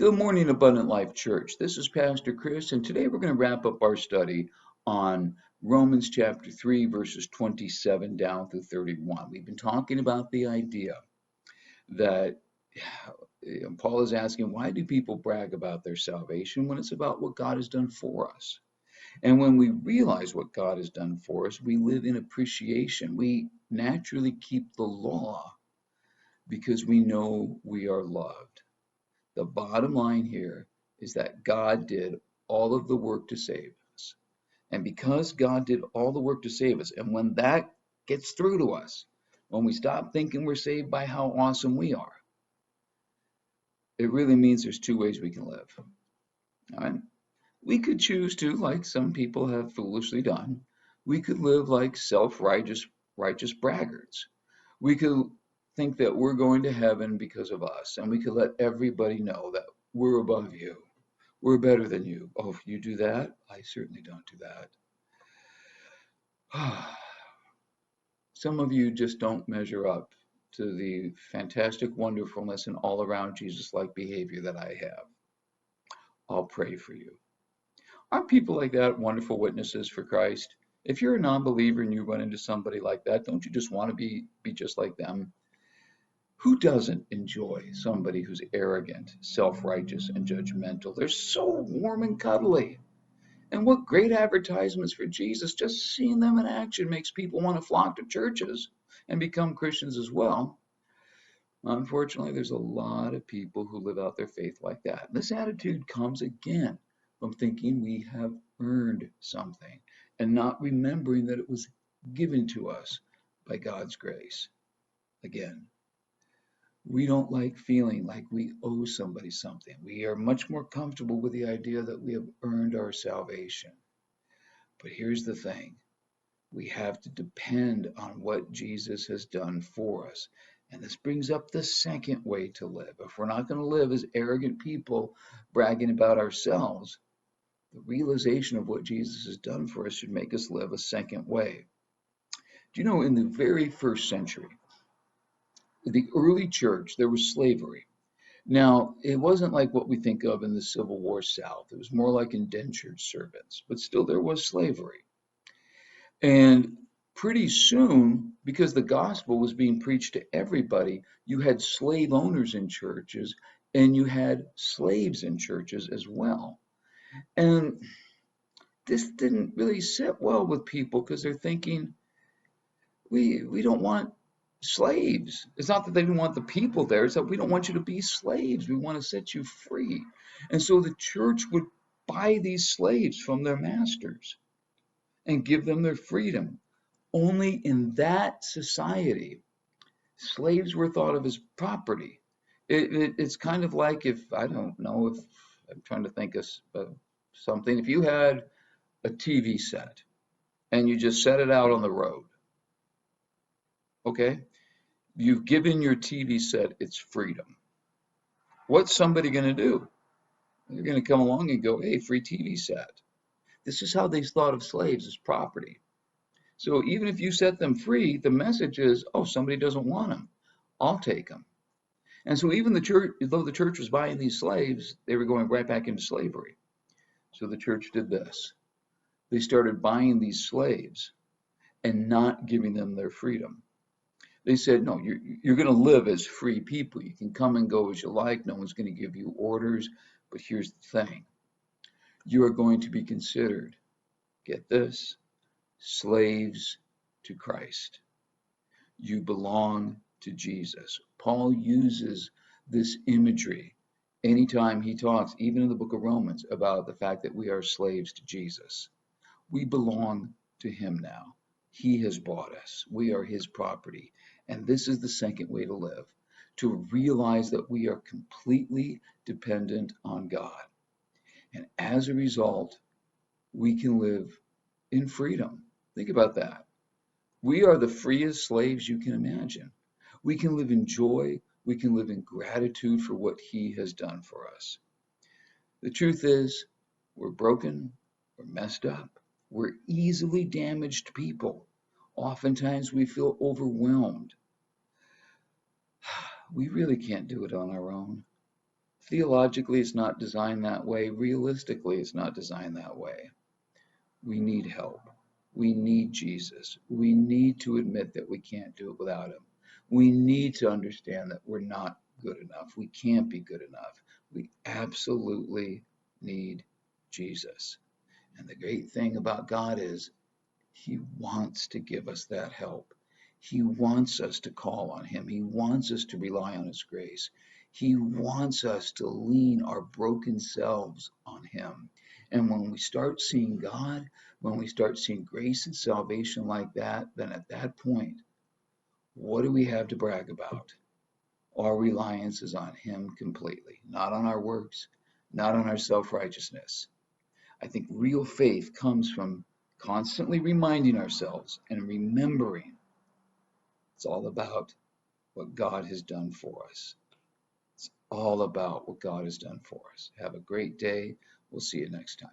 Good morning, Abundant Life Church. This is Pastor Chris, and today we're going to wrap up our study on Romans chapter 3, verses 27 down through 31. We've been talking about the idea that Paul is asking, why do people brag about their salvation when it's about what God has done for us? And when we realize what God has done for us, we live in appreciation. We naturally keep the law because we know we are loved. The bottom line here is that God did all of the work to save us. And because God did all the work to save us, and when that gets through to us, when we stop thinking we're saved by how awesome we are, it really means there's two ways we can live. All right? We could choose to, like some people have foolishly done, we could live like self-righteous braggarts. We could think that we're going to heaven because of us, and we could let everybody know that we're above you. We're better than you. Oh, if you do that, I certainly don't do that. Some of you just don't measure up to the fantastic wonderfulness and all around Jesus-like behavior that I have. I'll pray for you. Aren't people like that wonderful witnesses for Christ? If you're a non-believer and you run into somebody like that, don't you just want to be just like them? Who doesn't enjoy somebody who's arrogant, self-righteous, and judgmental? They're so warm and cuddly. And what great advertisements for Jesus. Just seeing them in action makes people want to flock to churches and become Christians as well. Unfortunately, there's a lot of people who live out their faith like that. This attitude comes again from thinking we have earned something and not remembering that it was given to us by God's grace. Again, we don't like feeling like we owe somebody something. We are much more comfortable with the idea that we have earned our salvation. But here's the thing. We have to depend on what Jesus has done for us. And this brings up the second way to live. If we're not going to live as arrogant people bragging about ourselves, the realization of what Jesus has done for us should make us live a second way. Do you know, in the very first century, the early church, there was slavery. Now, it wasn't like what we think of in the Civil War South. It was more like indentured servants, but still there was slavery. And pretty soon, because the gospel was being preached to everybody, you had slave owners in churches and you had slaves in churches as well. And this didn't really sit well with people because they're thinking, we don't want slaves. It's not that they didn't want the people there, it's that we don't want you to be slaves. We want to set you free. And so the church would buy these slaves from their masters and give them their freedom. Only in that society, slaves were thought of as property. It's kind of like if, I don't know, if I'm trying to think of something, if you had a TV set and you just set it out on the road, okay? You've given your TV set its freedom. What's somebody going to do? They're going to come along and go, hey, free TV set. This is how they thought of slaves, as property. So even if you set them free, the message is, oh, somebody doesn't want them. I'll take them. And so even the church, though the church was buying these slaves, they were going right back into slavery. So the church did this. They started buying these slaves and not giving them their freedom. They said, no, you're going to live as free people. You can come and go as you like. No one's going to give you orders. But here's the thing. You are going to be considered, get this, slaves to Christ. You belong to Jesus. Paul uses this imagery anytime he talks, even in the book of Romans, about the fact that we are slaves to Jesus. We belong to him now. He has bought us. We are his property. And this is the second way to live, to realize that we are completely dependent on God. And as a result, we can live in freedom. Think about that. We are the freest slaves you can imagine. We can live in joy. We can live in gratitude for what he has done for us. The truth is, we're broken, we're messed up, we're easily damaged people. Oftentimes we feel overwhelmed. We really can't do it on our own. Theologically, it's not designed that way. Realistically, it's not designed that way. We need help. We need Jesus. We need to admit that we can't do it without him. We need to understand that we're not good enough. We can't be good enough. We absolutely need Jesus. And the great thing about God is he wants to give us that help. He wants us to call on him. He wants us to rely on his grace. He wants us to lean our broken selves on him. And when we start seeing God, when we start seeing grace and salvation like that, then at that point, what do we have to brag about? Our reliance is on him completely, not on our works, not on our self-righteousness. I think real faith comes from constantly reminding ourselves and remembering it's all about what God has done for us. It's all about what God has done for us. Have a great day. We'll see you next time.